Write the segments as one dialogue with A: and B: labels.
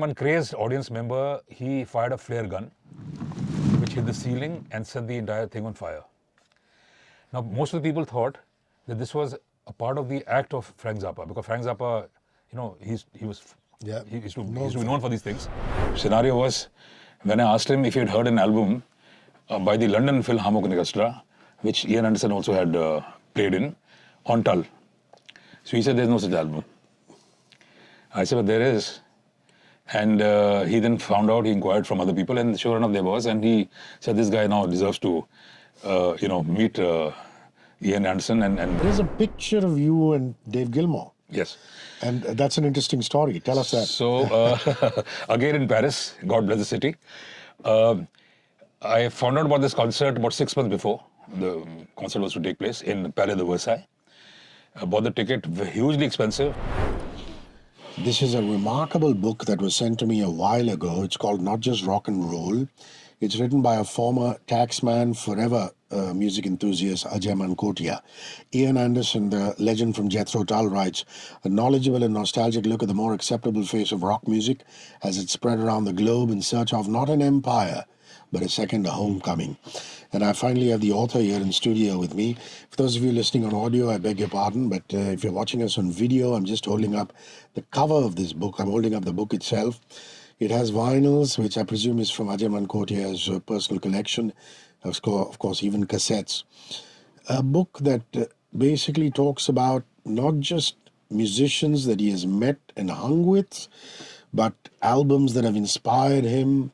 A: One crazed audience member, he fired a flare gun, which hit the ceiling and set the entire thing on fire. Now, most of the people thought that this was a part of the act of Frank Zappa, because Frank Zappa, he used to be known for these things. Scenario was, when I asked him if he had heard an album by the London Philharmonic Orchestra, which Ian Anderson also had played in, on Tull. So he said, there's no such album. I said, but there is. And he then found out, he inquired from other people, and sure enough there was, and he said, this guy now deserves to, meet Ian Anderson. And
B: There's a picture of you and Dave Gilmour.
A: Yes.
B: And that's an interesting story. Tell us that.
A: So, again in Paris, God bless the city, I found out about this concert about 6 months before the concert was to take place in Palais de Versailles. I bought the ticket, hugely expensive.
B: This is a remarkable book that was sent to me a while ago. It's called Not Just Rock and Roll. It's written by a former Taxman, forever music enthusiast, Ajay Mankotia. Ian Anderson, the legend from Jethro Tull, writes, a knowledgeable and nostalgic look at the more acceptable face of rock music as it spread around the globe in search of not an empire, but a second homecoming. And I finally have the author here in studio with me. For those of you listening on audio, I beg your pardon, but if you're watching us on video, I'm just holding up the cover of this book. I'm holding up the book itself. It has vinyls, which I presume is from Ajay Mankotia's personal collection. Of course, even cassettes. A book that basically talks about not just musicians that he has met and hung with, but albums that have inspired him,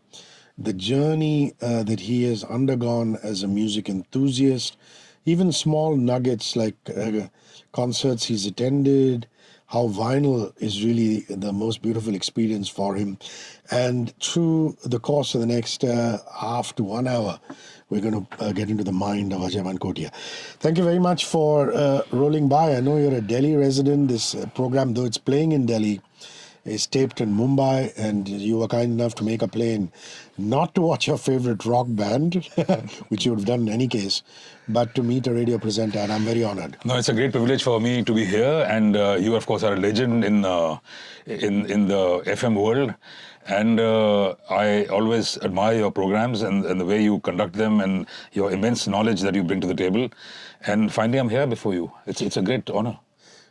B: the journey that he has undergone as a music enthusiast, even small nuggets like concerts he's attended, how vinyl is really the most beautiful experience for him. And through the course of the next half to 1 hour, we're going to get into the mind of Ajay Mankotia. Thank you very much for rolling by. I know you're a Delhi resident. This program, though it's playing in Delhi, is taped in Mumbai, and you were kind enough to make a plane not to watch your favorite rock band, which you would have done in any case, but to meet a radio presenter, and I'm very honored.
A: No, it's a great privilege for me to be here, and you, of course, are a legend in the FM world, and I always admire your programs and the way you conduct them and your immense knowledge that you bring to the table. And finally, I'm here before you. It's a great honor.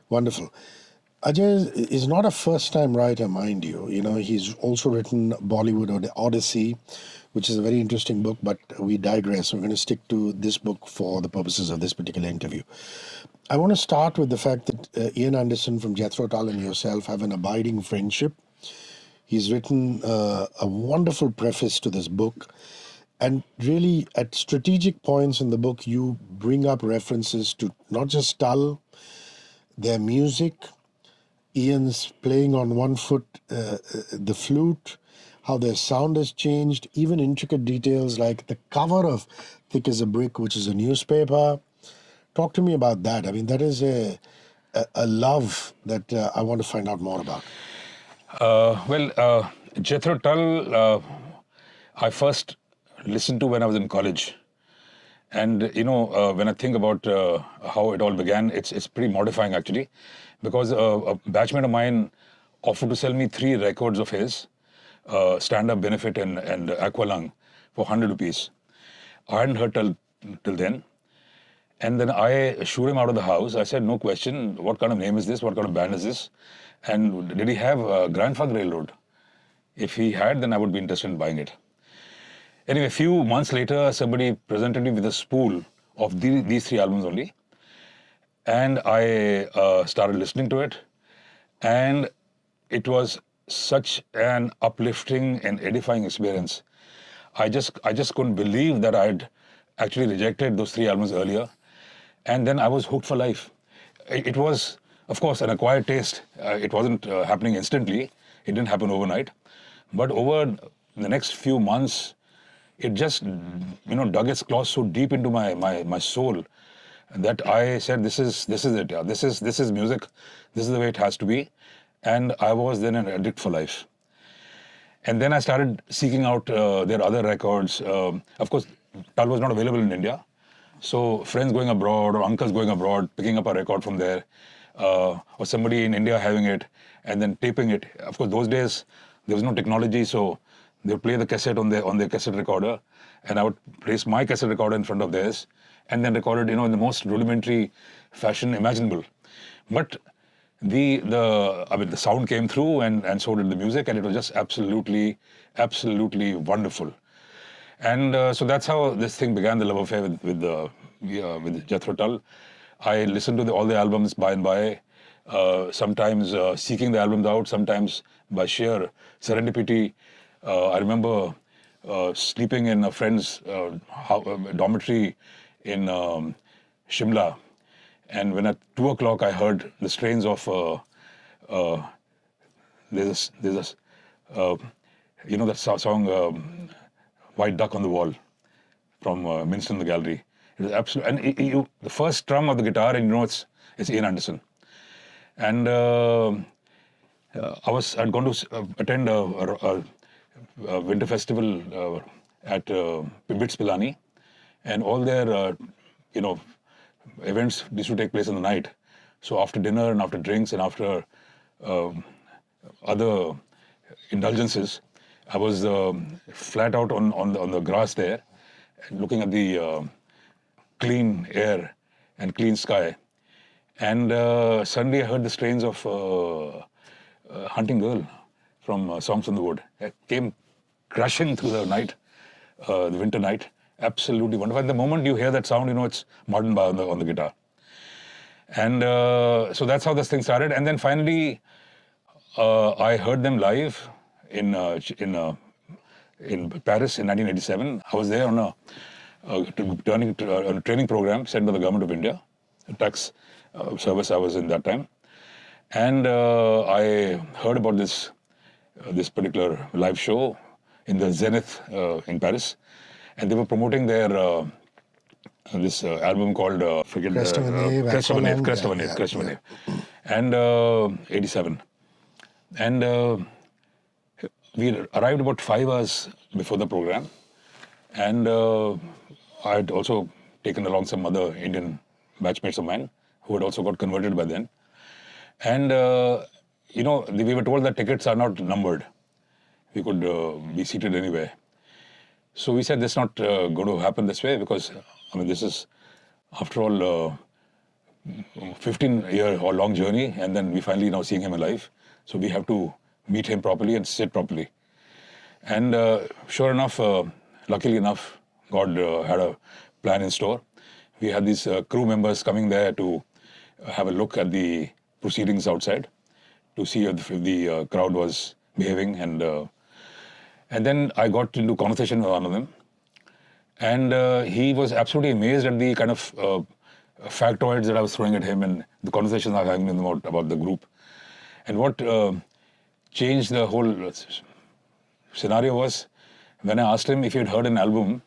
B: Wonderful. Ajay is not a first-time writer, mind you. You know, he's also written Bollywood Odyssey, which is a very interesting book, but we digress. We're going to stick to this book for the purposes of this particular interview. I want to start with the fact that Ian Anderson from Jethro Tull and yourself have an abiding friendship. He's written a wonderful preface to this book, and really at strategic points in the book, you bring up references to not just Tull, their music, Ian's playing on one foot the flute, how their sound has changed, even intricate details like the cover of Thick as a Brick, which is a newspaper. Talk to me about that. I mean, that is a love that I want to find out more about.
A: Jethro Tull, I first listened to when I was in college. And, when I think about how it all began, it's pretty mortifying, actually, because a batchmate of mine offered to sell me 3 records of his, Stand-Up, Benefit, and Aqualung, for 100 rupees. I hadn't heard till then. And then I shooed him out of the house. I said, no question, what kind of name is this? What kind of band is this? And did he have Grandfather Railroad? If he had, then I would be interested in buying it. Anyway, a few months later, somebody presented me with a spool of these 3 albums only. And I started listening to it. And it was such an uplifting and edifying experience. I just couldn't believe that I'd actually rejected those 3 albums earlier. And then I was hooked for life. It was, of course, an acquired taste. It wasn't happening instantly. It didn't happen overnight. But over the next few months, it just, dug its claws so deep into my soul that I said, this is it. Yeah. This is music. This is the way it has to be. And I was then an addict for life. And then I started seeking out their other records. Of course, Tull was not available in India. So friends going abroad or uncles going abroad, picking up a record from there, or somebody in India having it and then taping it. Of course, those days, There was no technology, so they would play the cassette on their cassette recorder, and I would place my cassette recorder in front of theirs, and then record it, in the most rudimentary fashion imaginable. But the sound came through, and so did the music, and it was just absolutely wonderful. And so that's how this thing began, the love affair with Jethro Tull. I listened to all the albums by and by, sometimes seeking the albums out, sometimes by sheer serendipity. I remember sleeping in a friend's dormitory in Shimla, and when at 2 o'clock I heard the strains of there's that song White Duck on the Wall from Minster in the Gallery. It was absolute, and the first strum of the guitar, and it's Ian Anderson. And I'd gone to attend a winter festival at Bits Pilani, and all their events used to take place in the night. So after dinner and after drinks and after other indulgences, I was flat out on the grass there, looking at the clean air and clean sky. And suddenly I heard the strains of Hunting Girl from Songs from the Wood. It came crashing through the night, the winter night. Absolutely wonderful. At the moment you hear that sound, it's Martin Ba on the guitar. And so that's how this thing started. And then finally, I heard them live in Paris in 1987. I was there on a training program sent by the government of India, a tax service I was in that time. And I heard about this particular live show in the Zenith in Paris, and they were promoting their this album called
B: Crest of a Knave,
A: and 87. And we arrived about 5 hours before the program, and I had also taken along some other Indian batchmates of mine who had also got converted by then. And we were told that tickets are not numbered. We could be seated anywhere. So we said this is not going to happen this way, because this is, after all, 15-year or long journey, and then we finally now seeing him alive. So we have to meet him properly and sit properly. And sure enough, luckily enough, God had a plan in store. We had these crew members coming there to have a look at the proceedings outside, to see if the crowd was behaving. And then I got into conversation with one of them. And he was absolutely amazed at the kind of factoids that I was throwing at him and the conversations I was having with him about the group. And what changed the whole scenario was when I asked him if he had heard an album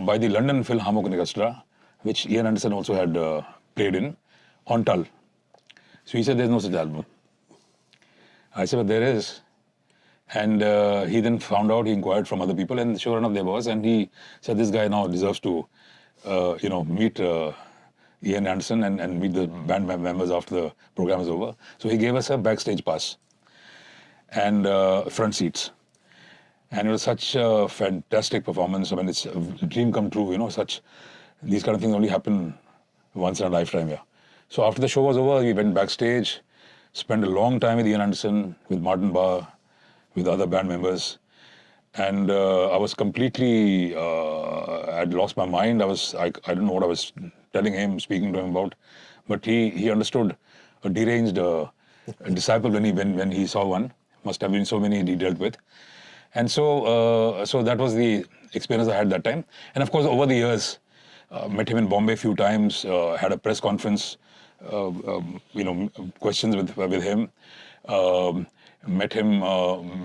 A: by the London Philharmonic Orchestra, which Ian Anderson also had played in, on Tull. So he said, there's no such album. I said, but there is. And he then found out, he inquired from other people, and sure enough there was. And he said, this guy now deserves to, meet Ian Anderson and meet the band members after the program is over. So he gave us a backstage pass and front seats. And it was such a fantastic performance. It's a dream come true, these kind of things only happen once in a lifetime, yeah. So after the show was over, we went backstage, spent a long time with Ian Anderson, with Martin Ba, with other band members. And I was completely, I'd lost my mind. I didn't know what I was telling him, speaking to him about. But he understood a deranged disciple when he saw one. Must have been so many he dealt with. And so that was the experience I had that time. And of course, over the years, met him in Bombay a few times, had a press conference, questions with him. Met him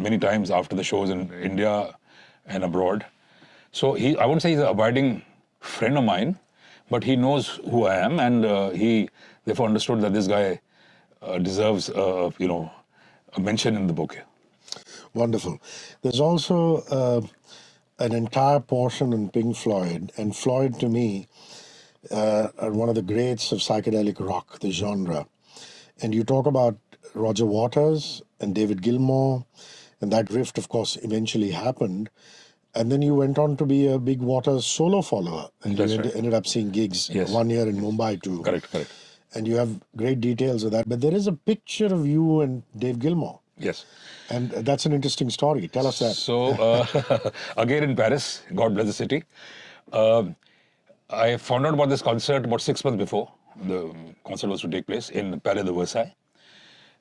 A: many times after the shows in India and abroad. So I wouldn't say he's an abiding friend of mine, but he knows who I am, and he therefore understood that this guy deserves, a mention in the book.
B: Wonderful. There's also an entire portion on Pink Floyd, and Floyd to me are one of the greats of psychedelic rock, the genre. And you talk about Roger Waters and David Gilmour And that rift, of course, eventually happened. And then you went on to be a Big Water solo follower. And
A: That's
B: you
A: right.
B: ended up seeing gigs
A: Yes.
B: 1 year in Mumbai too.
A: Correct.
B: And you have great details of that. But there is a picture of you and Dave Gilmour.
A: Yes.
B: And that's an interesting story. Tell us that.
A: So, again in Paris, God bless the city, I found out about this concert about 6 months before the concert was to take place in Palais de Versailles.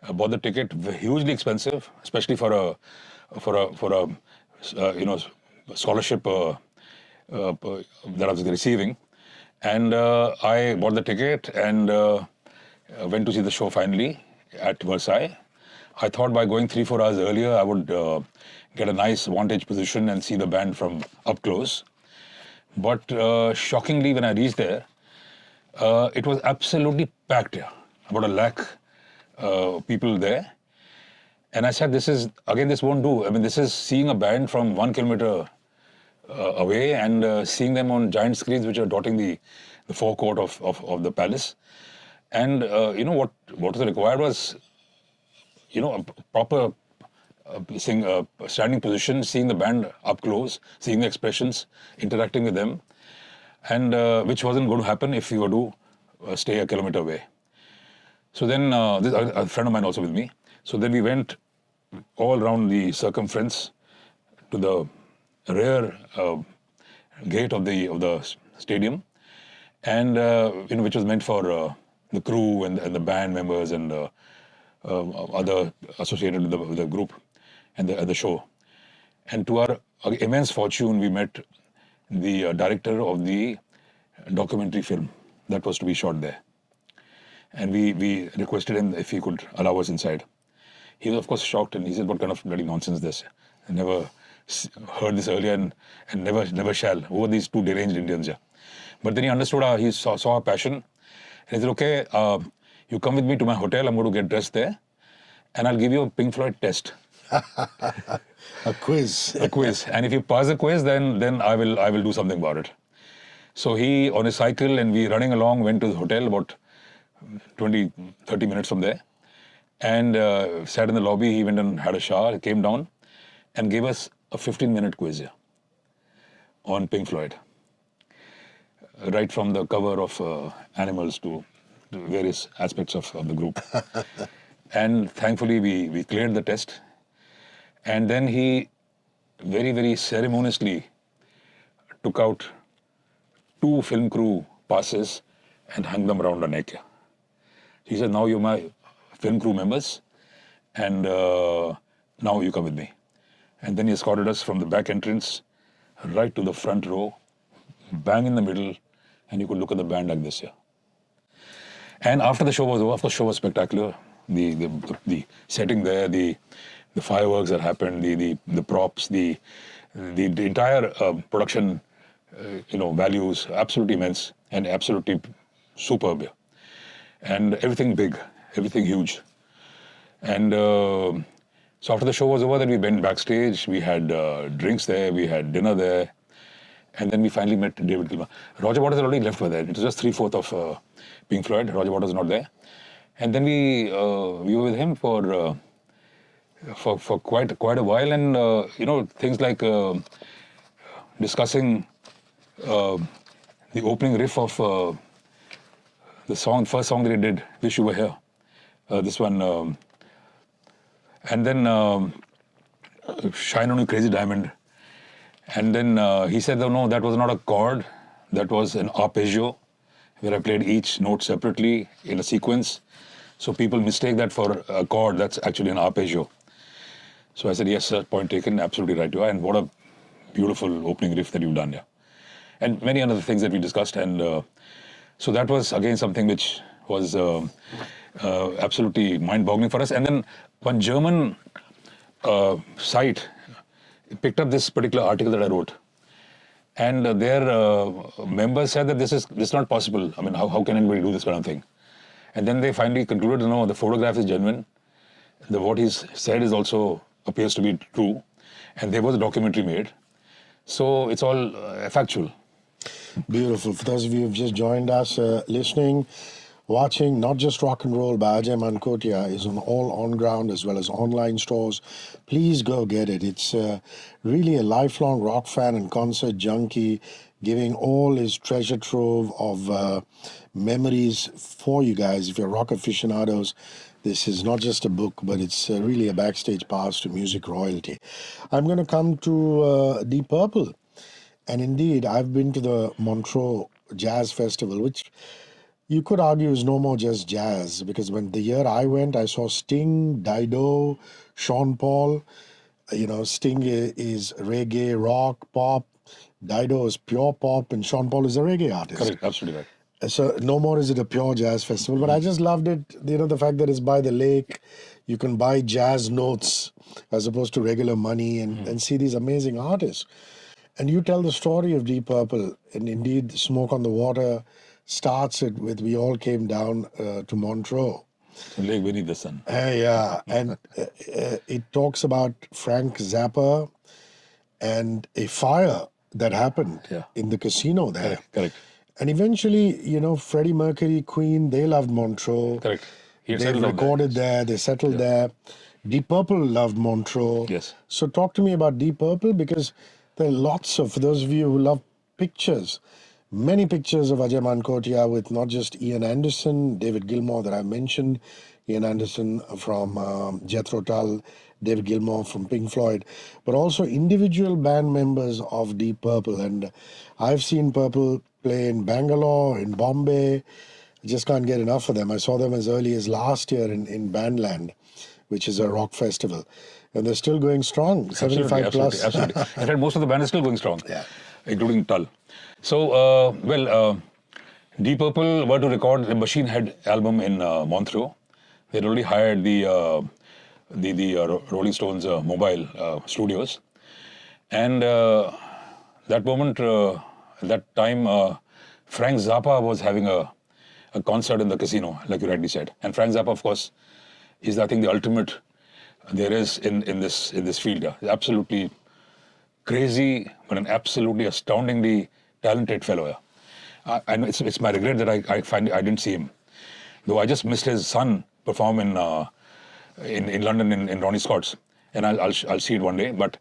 A: I bought the ticket, hugely expensive, especially for a scholarship that I was receiving. And I bought the ticket and went to see the show finally at Versailles. I thought by going 3-4 hours earlier, I would get a nice vantage position and see the band from up close. But shockingly, when I reached there, it was absolutely packed here, about 1 lakh people there. And I said, this won't do. I mean, this is seeing a band from 1 kilometer away and seeing them on giant screens which are dotting the forecourt of the palace. And what was required was a proper standing position, seeing the band up close, seeing the expressions, interacting with them, and which wasn't going to happen if you were to stay 1 kilometer away. So then, a friend of mine also with me. So then we went all around the circumference to the rear gate of the stadium, and which was meant for the crew and the band members and other associated with the group and the show. And to our immense fortune, we met the director of the documentary film that was to be shot there. And we requested him if he could allow us inside. He was, of course, shocked, and he said, "What kind of bloody nonsense this? I never heard this earlier and never shall. Who are these two deranged Indians here?" But then he understood, he saw our passion. And he said, "Okay, you come with me to my hotel. I'm going to get dressed there, and I'll give you a Pink Floyd test."
B: A quiz.
A: A quiz. And if you pass the quiz, then I will do something about it. So he, on his cycle, and we running along, went to the hotel about 20, 30 minutes from there, and sat in the lobby. He went and had a shower, came down, and gave us a 15-minute quiz here on Pink Floyd. Right from the cover of Animals to various aspects of the group. And thankfully, we cleared the test. And then he very, very ceremoniously took out 2 film crew passes and hung them around our neck. He said, "Now you're my film crew members, and now you come with me." And then he escorted us from the back entrance right to the front row, bang in the middle, and you could look at the band like this here. And after the show was over, of course, the show was spectacular. The setting there, the fireworks that happened, the props, the entire production, values, absolutely immense and absolutely superb. And everything big, everything huge. And so after the show was over, then we went backstage. We had drinks there, we had dinner there, and then we finally met David Gilmour. Roger Waters had already left by then. It was just 3/4 of Pink Floyd. Roger Waters was not there. And then we were with him for quite a while, and things like discussing the opening riff of the first song that he did, "Wish You Were Here." This one, and then "Shine On You Crazy Diamond." And then he said, "Oh, no, that was not a chord, that was an arpeggio, where I played each note separately in a sequence. So people mistake that for a chord, that's actually an arpeggio." So I said, "Yes, sir, point taken, absolutely right you are, and what a beautiful opening riff that you've done here." And many other things that we discussed, and so that was again something which was absolutely mind-boggling for us. And then one German site picked up this particular article that I wrote, and their members said that this is not possible. I mean, how can anybody do this kind of thing? And then they finally concluded, no, the photograph is genuine. What he's said is also appears to be true, and there was a documentary made. So it's all factual.
B: Beautiful. For those of you who've just joined us listening, watching Not Just Rock and Roll by Ajay Mankotia is on all on-ground as well as online stores. Please go get it. It's really a lifelong rock fan and concert junkie, giving all his treasure trove of memories for you guys. If you're rock aficionados, this is not just a book, but it's really a backstage pass to music royalty. I'm going to come to Deep Purple. And indeed, I've been to the Montreux Jazz Festival, which you could argue is no more just jazz, because when the year I went, I saw Sting, Dido, Sean Paul. You know, Sting is reggae, rock, pop. Dido is pure pop, and Sean Paul is a reggae artist.
A: Correct, absolutely right.
B: So no more is it a pure jazz festival, but I just loved it. You know, the fact that it's by the lake, you can buy jazz notes as opposed to regular money and see these amazing artists. And you tell the story of Deep Purple, and indeed, Smoke on the Water starts it with "We all came down to Montreux."
A: So Lake beneath the sun.
B: Yeah, and it talks about Frank Zappa and a fire that happened
A: Yeah.
B: in the casino there.
A: Correct.
B: And eventually, you know, Freddie Mercury, Queen, they loved Montreux.
A: Correct. He had
B: They
A: settled down there.
B: recorded there, they settled there. Deep Purple loved Montreux.
A: Yes.
B: So talk to me about Deep Purple, because there are lots of, for those of you who love pictures, many pictures of Ajay Mankotia with not just Ian Anderson, David Gilmour that I mentioned, Ian Anderson from Jethro Tull, David Gilmour from Pink Floyd, but also individual band members of Deep Purple. And I've seen Purple play in Bangalore, in Bombay. I just can't get enough of them. I saw them as early as last year in Bandland, which is a rock festival. And they're still going strong, 75 plus.
A: Absolutely. In fact, most of the band is still going strong,
B: Yeah.
A: including Tull. So, Deep Purple were to record the Machine Head album in Montreux. They'd already hired the Rolling Stones mobile studios. And that moment, that time, Frank Zappa was having a concert in the casino, like you rightly said. And Frank Zappa, of course, is, I think, the ultimate there is in this field. Absolutely crazy, but an absolutely astoundingly talented fellow. And it's my regret that I find I didn't see him. Though I just missed his son perform in London in Ronnie Scott's, and I'll see it one day. But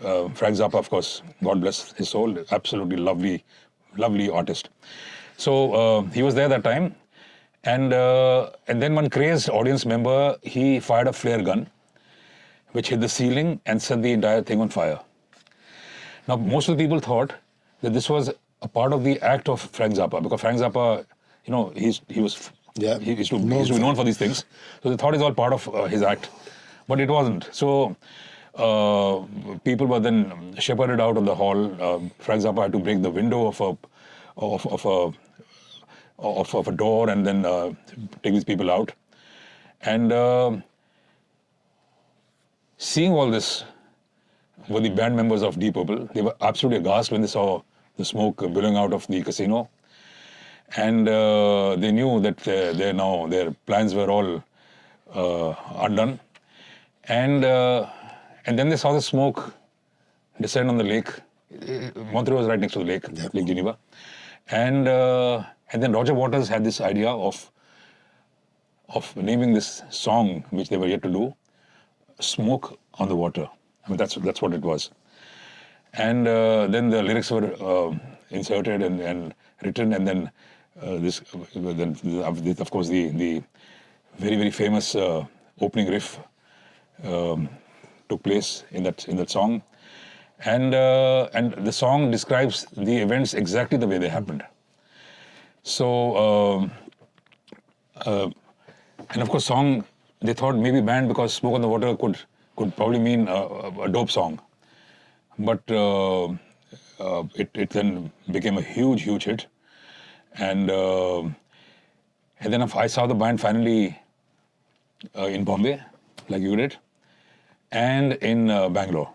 A: Frank Zappa, of course, God bless his soul, absolutely lovely artist. So he was there that time, and then one crazed audience member, he fired a flare gun, which hit the ceiling and set the entire thing on fire. Now, most of the people thought that this was a part of the act of Frank Zappa, because Frank Zappa, you know, he used to be known for these things. So they thought it's all part of his act, but it wasn't. So people were then shepherded out of the hall. Frank Zappa had to break the window of a door and then take these people out. And seeing all this were the band members of Deep Purple. They were absolutely aghast when they saw the smoke billowing out of the casino. And they knew that their plans were all undone. And then they saw the smoke descend on the lake. Montreux was right next to the lake, Lake Geneva. And then Roger Waters had this idea of naming this song, which they were yet to do, Smoke on the Water. I mean, that's what it was. And then the lyrics were inserted and written, and then of course the very, very famous opening riff took place in that song, and the song describes the events exactly the way they happened. So and of course, song, they thought maybe banned because Smoke on the Water could probably mean a dope song, but it then became a huge hit, and then I saw the band finally in Bombay, like you did, and in Bangalore,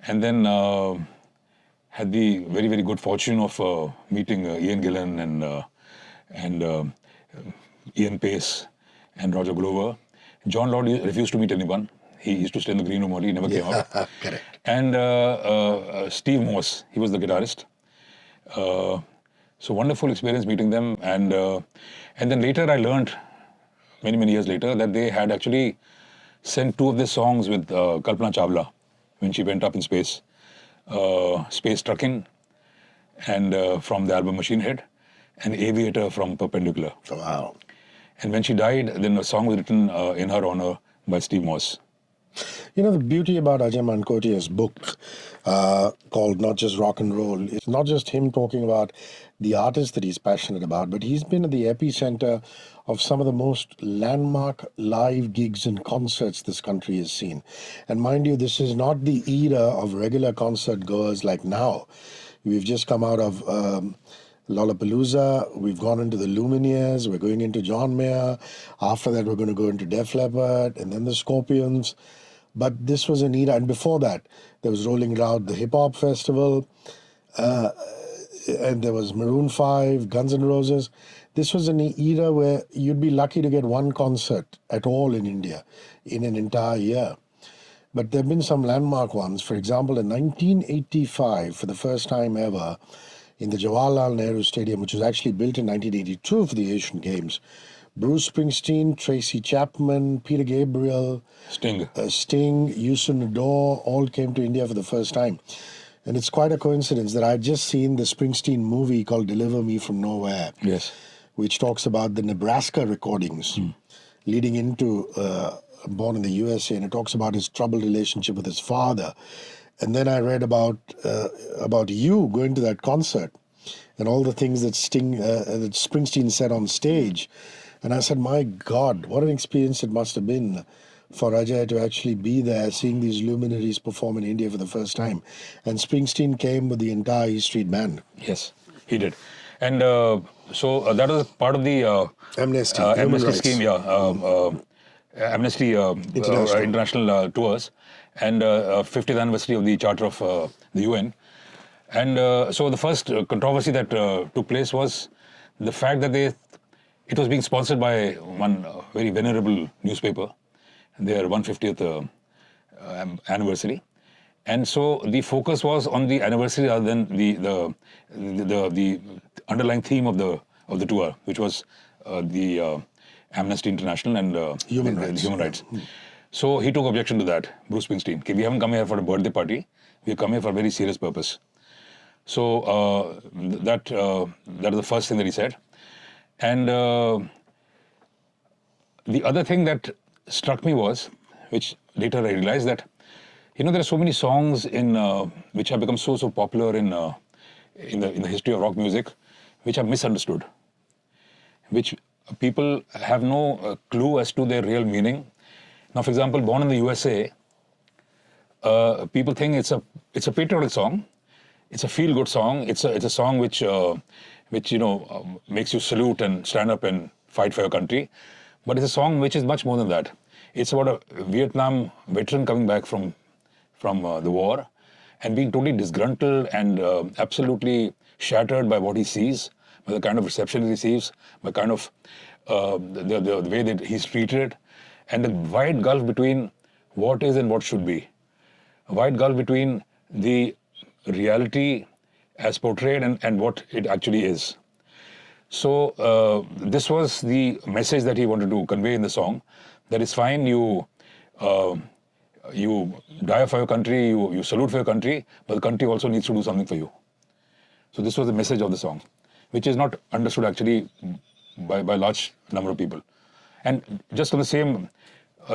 A: and then had the very, very good fortune of meeting Ian Gillan and Ian Pace and Roger Glover. John Lord refused to meet anyone. He used to stay in the green room only, he never came out.
B: Correct.
A: And Steve Morse, he was the guitarist. So wonderful experience meeting them, and then later I learned many years later that they had actually sent two of their songs with Kalpana Chawla when she went up in space, Space Trucking, and from the album Machine Head, and Aviator from Perpendicular.
B: Wow.
A: And when she died, then a song was written in her honor by Steve Morse.
B: You know, the beauty about Ajay Mankotia's book called Not Just Rock and Roll, it's not just him talking about the artist that he's passionate about, but he's been at the epicenter of some of the most landmark live gigs and concerts this country has seen. And mind you, this is not the era of regular concert goers like now. We've just come out of Lollapalooza, we've gone into the Lumineers, we're going into John Mayer. After that, we're going to go into Def Leppard and then the Scorpions. But this was an era, and before that, there was Rolling Loud, the Hip Hop Festival, and there was Maroon 5, Guns N' Roses. This was an era where you'd be lucky to get one concert at all in India in an entire year. But there have been some landmark ones. For example, in 1985, for the first time ever, in the Jawaharlal Nehru Stadium, which was actually built in 1982 for the Asian Games, Bruce Springsteen, Tracy Chapman, Peter Gabriel,
A: Sting,
B: Youssou N'Dour all came to India for the first time. And it's quite a coincidence that I'd just seen the Springsteen movie called Deliver Me From Nowhere,
A: yes,
B: which talks about the Nebraska recordings leading into Born in the USA, and it talks about his troubled relationship with his father. And then I read about you going to that concert and all the things that that Springsteen said on stage. And I said, my God, what an experience it must have been for Ajay to actually be there, seeing these luminaries perform in India for the first time. And Springsteen came with the entire E Street Band.
A: yes, he did. And so that was part of the
B: Amnesty,
A: Amnesty scheme, Amnesty International tours, and 50th anniversary of the Charter of the UN. And so the first controversy that took place was the fact that it was being sponsored by one very venerable newspaper, their 150th anniversary. And so the focus was on the anniversary rather than the underlying theme of the tour, which was the Amnesty International and
B: Human
A: rights. So he took objection to that, Bruce Springsteen. Okay, we haven't come here for a birthday party. We've come here for a very serious purpose. So that is the first thing that he said. And the other thing that struck me was, which later I realized, that there are so many songs which have become so popular in the history of rock music, which are misunderstood, which people have no clue as to their real meaning. Now, for example, Born in the USA, people think it's a patriotic song, it's a feel-good song, it's a song which makes you salute and stand up and fight for your country, but it's a song which is much more than that. It's about a Vietnam veteran coming back from the war and being totally disgruntled and absolutely shattered by what he sees, by the kind of reception he receives, by kind of the way that he's treated, and the wide gulf between what is and what should be. A wide gulf between the reality as portrayed and what it actually is. So this was the message that he wanted to convey in the song, that it's fine, you die for your country, you salute for your country, but the country also needs to do something for you. So this was the message of the song, which is not understood actually by a large number of people. And just on the same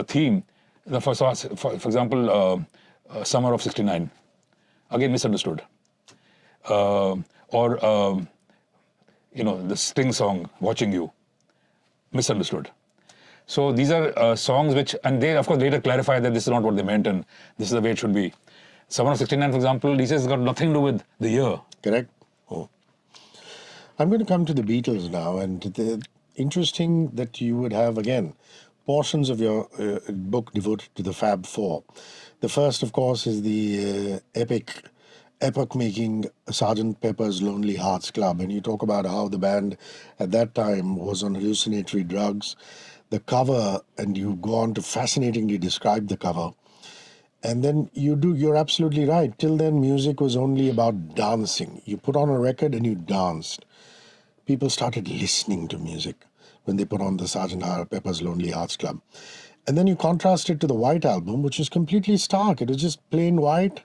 A: theme, for example, Summer of '69, again misunderstood. Or the Sting song, Watching You, misunderstood. So these are songs which, and they of course later clarify that this is not what they meant and this is the way it should be. Summer of '69, for example, he says it's got nothing to do with the year.
B: Correct. Oh. I'm going to come to the Beatles now, and interesting that you would have, again, portions of your book devoted to the Fab Four. The first, of course, is the epoch-making Sgt. Pepper's Lonely Hearts Club, and you talk about how the band at that time was on hallucinatory drugs. The cover, and you go on to fascinatingly describe the cover. And then you're absolutely right. Till then, music was only about dancing. You put on a record and you danced. people started listening to music when they put on the Sgt. Pepper's Lonely Hearts Club. And then you contrast it to the White Album, which was completely stark. It was just plain white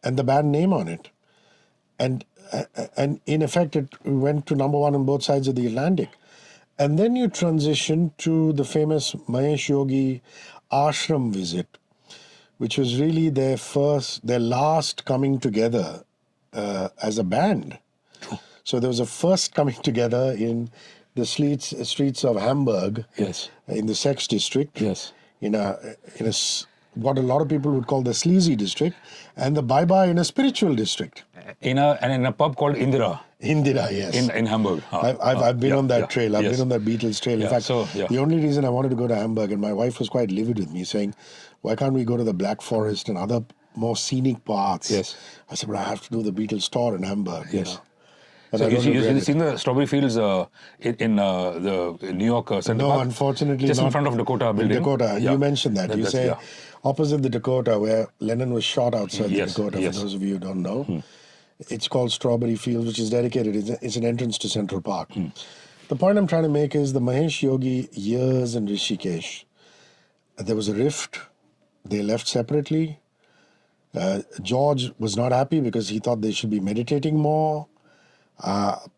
B: and the band name on it. And in effect, it went to number one on both sides of the Atlantic. And then you transition to the famous Mahesh Yogi ashram visit, which was really their last coming together as a band. So there was a first coming together in the streets of Hamburg,
A: Yes.
B: in the Sex District,
A: Yes.
B: in a what a lot of people would call the sleazy district, and the Bye-Bye in a spiritual district.
A: In a pub called Indira.
B: Indira, yes.
A: In Hamburg.
B: I've been on that trail. I've
A: yes.
B: been on that Beatles trail. In fact,
A: the
B: only reason I wanted to go to Hamburg, and my wife was quite livid with me, saying, why can't we go to the Black Forest and other more scenic paths?
A: Yes.
B: I said, but I have to do the Beatles tour in Hamburg.
A: Yes.
B: You know? And
A: So
B: I don't regret
A: you've
B: it.
A: seen the strawberry fields in the New York Central
B: No,
A: Park?
B: unfortunately
A: Just
B: not.
A: in front of Dakota building.
B: Dakota,
A: Yeah.
B: you mentioned that. You
A: That's-
B: say
A: yeah.
B: opposite the Dakota, where Lennon was shot outside the
A: Yes,
B: Dakota,
A: yes.
B: for those of you who don't know. It's called Strawberry Fields, which is dedicated. It's an entrance to Central Park. The point I'm trying to make is the Mahesh Yogi years in Rishikesh, there was a rift. They left separately. George was not happy because he thought they should be meditating more.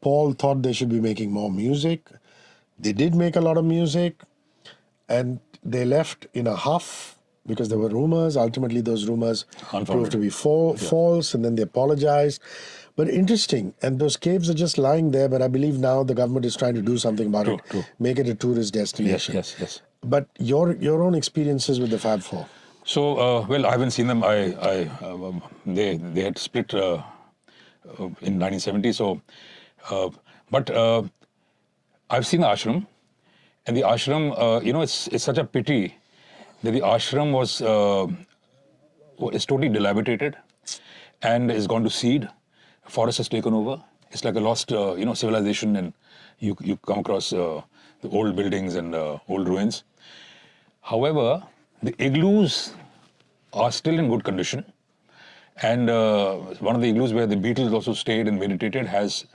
B: Paul thought they should be making more music. They did make a lot of music, and they left in a huff because there were rumors. Ultimately, those rumors proved to be false, and then they apologized. But interesting, and those caves are just lying there, but I believe now the government is trying to do something about it, make it a tourist destination.
A: Yes.
B: But your own experiences with the Fab Four?
A: So, well, I haven't seen them. They had split in 1970. So, but I've seen the ashram, and the ashram, it's such a pity that the ashram is totally dilapidated and is gone to seed. Forest has taken over. It's like a lost, civilization, and you come across the old buildings and old ruins. However, the igloos are still in good condition, and one of the igloos where the Beatles also stayed and meditated has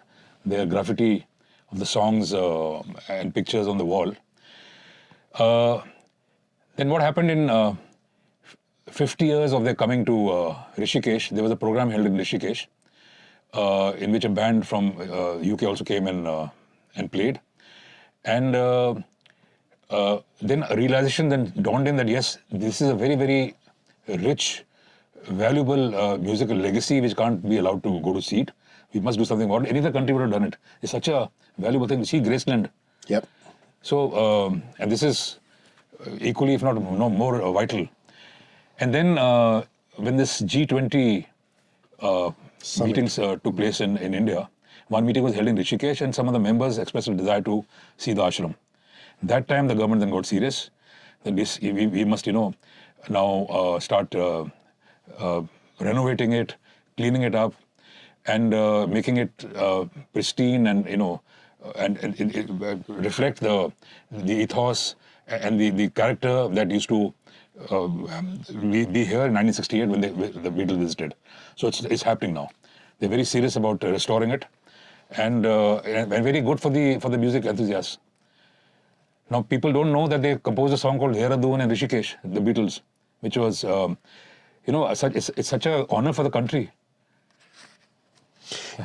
A: their graffiti of the songs and pictures on the wall. Then what happened in 50 years of their coming to Rishikesh, there was a program held in Rishikesh in which a band from UK also came and played. And then a realization then dawned in that, yes, this is a very, very rich, valuable musical legacy which can't be allowed to go to seed. We must do something about it. Any other country would have done it. It's such a valuable thing. See Graceland.
B: Yep.
A: So, and this is equally, if not more vital. And then when this G20 meetings took place in India, one meeting was held in Rishikesh, and some of the members expressed a desire to see the ashram. That time, the government then got serious. That we must, now start renovating it, cleaning it up, and making it pristine, and and reflect the ethos and the character that used to be here in 1968 when the Beatles visited. So it's happening now. They're very serious about restoring it, and very good for the music enthusiasts. Now people don't know that they composed a song called Dehradun and Rishikesh, the Beatles, which was it's such an honor for the country.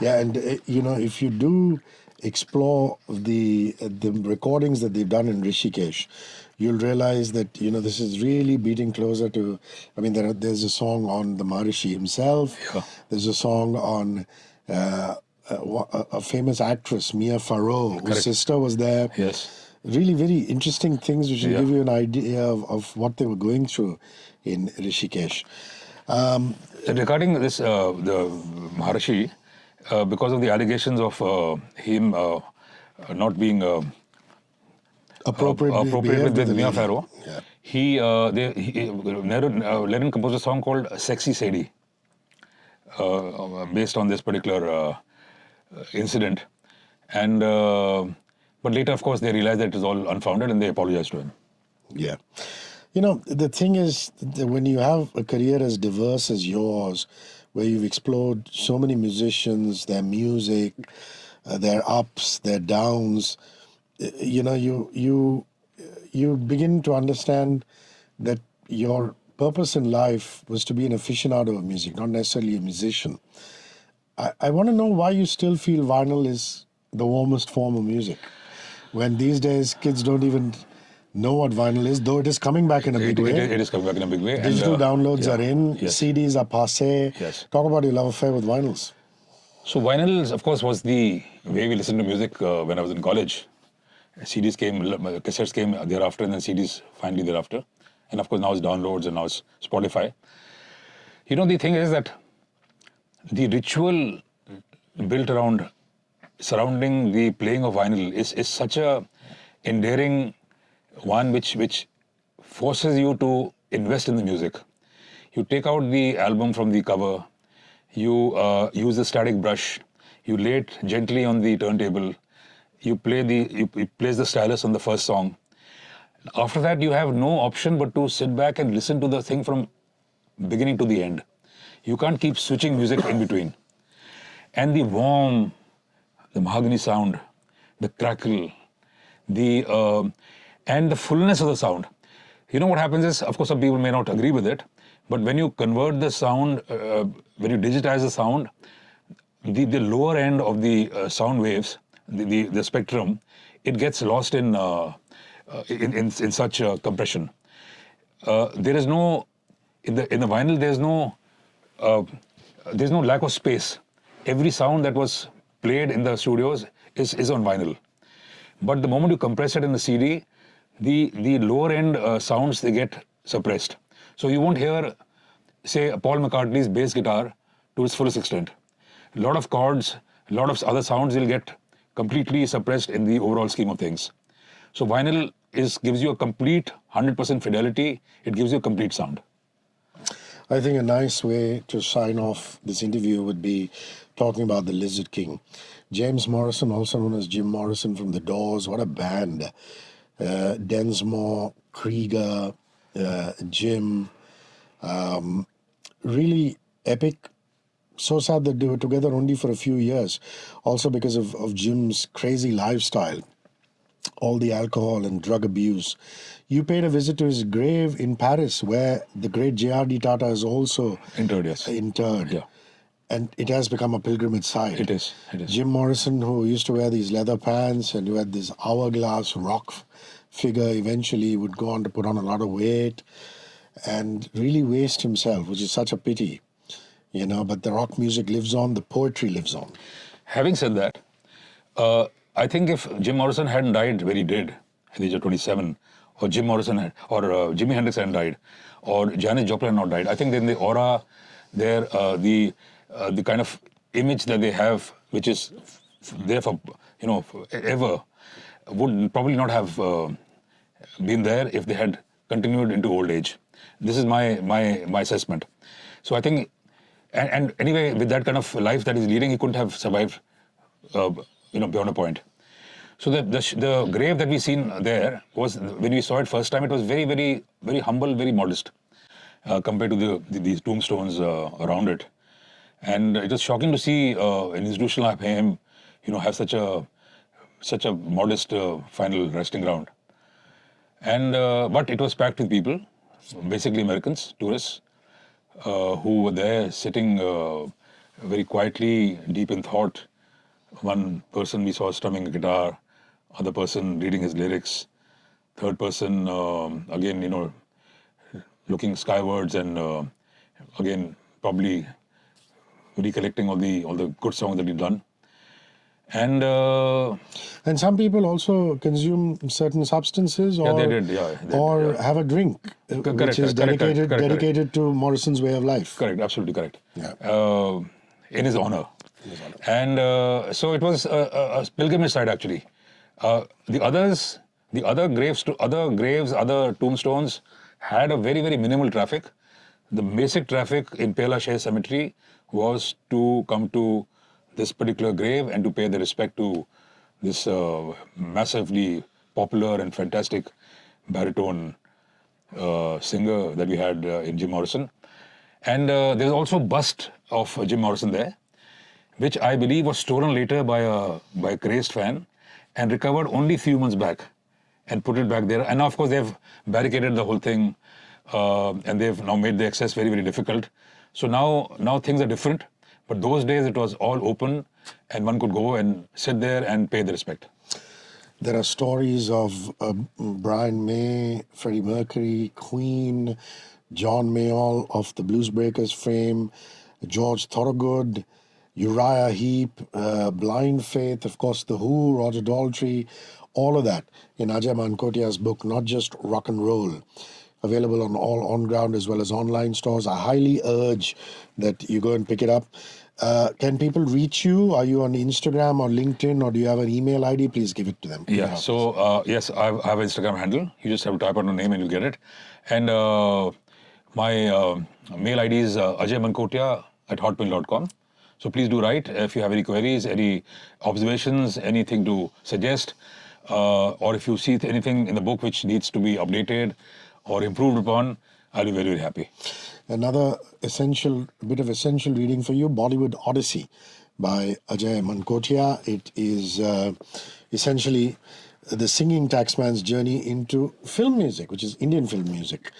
B: Yeah, and if you do explore the recordings that they've done in Rishikesh, you'll realize that this is really beating closer to. I mean, there's a song on the Maharishi himself.
A: Yeah.
B: There's a song on a famous actress, Mia Farrow, whose sister was there.
A: Yes.
B: Really very interesting things which will give you an idea of what they were going through in Rishikesh.
A: Regarding this, the Maharishi, because of the allegations of him not being
B: appropriate
A: with Mia Farrow,
B: yeah.
A: Lennon composed a song called Sexy Sadie, based on this particular incident. And but later, of course, they realized that it was all unfounded, and they apologized to him.
B: Yeah. The thing is that when you have a career as diverse as yours, where you've explored so many musicians, their music, their ups, their downs. You know, you begin to understand that your purpose in life was to be an aficionado of music, not necessarily a musician. I want to know why you still feel vinyl is the warmest form of music, when these days kids don't even know what vinyl is, though it is coming back in a big way.
A: It is coming back in a big way.
B: Digital downloads are in,
A: Yes.
B: CDs are passé.
A: Yes.
B: Talk about your love affair with vinyls.
A: So vinyls, of course, was the way we listened to music when I was in college. CDs came, cassettes came thereafter, and then CDs finally thereafter. And of course, now it's downloads and now it's Spotify. You know, the thing is that the ritual built around surrounding the playing of vinyl is such a endearing one which forces you to invest in the music. You take out the album from the cover, you use the static brush, you lay it gently on the turntable, you place the stylus on the first song. After that, you have no option but to sit back and listen to the thing from beginning to the end. You can't keep switching music in between. And the warm, the mahogany sound, the crackle, and the fullness of the sound. You know what happens is, of course, some people may not agree with it, but when you convert the sound, when you digitize the sound, the lower end of the sound waves, the spectrum, it gets lost in such compression. There is no in the vinyl. There's no lack of space. Every sound that was played in the studios is on vinyl. But the moment you compress it in the CD, the lower end sounds, they get suppressed. So you won't hear, say, Paul McCartney's bass guitar to its fullest extent. A lot of chords, a lot of other sounds will get completely suppressed in the overall scheme of things. So vinyl gives you a complete 100% fidelity. It gives you a complete sound.
B: I think a nice way to sign off this interview would be talking about the Lizard King. James Morrison, also known as Jim Morrison from The Doors, what a band. Densmore, Krieger, Jim, really epic. So sad that they were together only for a few years, also because of Jim's crazy lifestyle, all the alcohol and drug abuse. You paid a visit to his grave in Paris, where the great J.R.D. Tata is also
A: Interred, yes.
B: interred.
A: Yeah.
B: And it has become a pilgrimage site.
A: It is.
B: Jim Morrison, who used to wear these leather pants and who had this hourglass rock figure, eventually would go on to put on a lot of weight and really waste himself, which is such a pity. You know, but the rock music lives on, the poetry lives on.
A: Having said that, I think if Jim Morrison hadn't died where he did at the age of 27, or Jim Morrison or Jimi Hendrix hadn't died, or Janis Joplin had not died, I think then the aura, the kind of image that they have, which is there for ever, would probably not have been there if they had continued into old age. This is my assessment. So I think, and anyway, with that kind of life that he's leading, he couldn't have survived, beyond a point. So the grave that we seen there was, when we saw it first time, it was very, very, very humble, very modest compared to these tombstones around it. And it was shocking to see an institution like him, have such a modest final resting ground. And but it was packed with people, basically Americans, tourists, who were there sitting very quietly, deep in thought. One person we saw strumming a guitar, other person reading his lyrics, third person again, looking skywards and again probably recollecting all the good songs that he'd done. And
B: some people also consume certain substances, or
A: they did,
B: have a drink, which is dedicated to Morrison's way of life.
A: Correct, absolutely correct.
B: Yeah.
A: In his honor. And so it was a pilgrimage site actually. The other graves, other tombstones had a very, very minimal traffic. The basic traffic in Père Lachaise Cemetery was to come to this particular grave and to pay the respect to this massively popular and fantastic baritone singer that we had in Jim Morrison. And there's also a bust of Jim Morrison there, which I believe was stolen later by a crazed fan and recovered only a few months back and put it back there. And now, of course, they've barricaded the whole thing and they've now made the access very, very difficult. So now things are different. But those days it was all open and one could go and sit there and pay the respect.
B: There are stories of Brian May, Freddie Mercury, Queen, John Mayall of the Blues Breakers fame, George Thorogood, Uriah Heep, Blind Faith, of course, The Who, Roger Daltrey, all of that in Ajay Mankotia's book, Not Just Rock and Roll, available on all on-ground as well as online stores. I highly urge that you go and pick it up. Can people reach you? Are you on Instagram or LinkedIn, or do you have an email ID? Please give it to them.
A: Yeah, so yes, I have an Instagram handle. You just have to type out a name and you'll get it. And my mail ID is ajaymankotia@hotmail.com. So please do write if you have any queries, any observations, anything to suggest, or if you see anything in the book which needs to be updated or improved upon, I'll be very, very happy.
B: Another bit of essential reading for you, Bollywood Odyssey by Ajay Mankotia. It is essentially the singing taxman's journey into film music, which is Indian film music,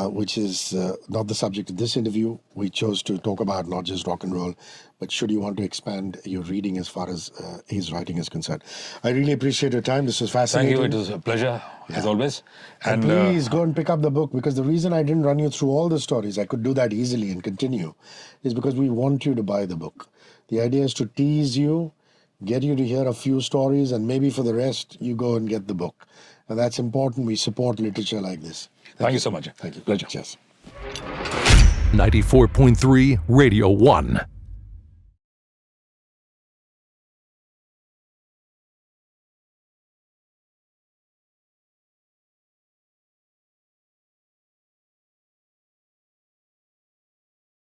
B: which is not the subject of this interview. We chose to talk about not just rock and roll, but should you want to expand your reading as far as his writing is concerned. I really appreciate your time. This was fascinating.
A: Thank you. It was a pleasure, as always.
B: And please go and pick up the book, because the reason I didn't run you through all the stories, I could do that easily and continue, is because we want you to buy the book. The idea is to tease you, get you to hear a few stories, and maybe for the rest, you go and get the book. And that's important. We support literature like this.
A: Thank you so much.
B: Thank you.
A: Pleasure.
B: Cheers.
C: 94.3 Radio 1.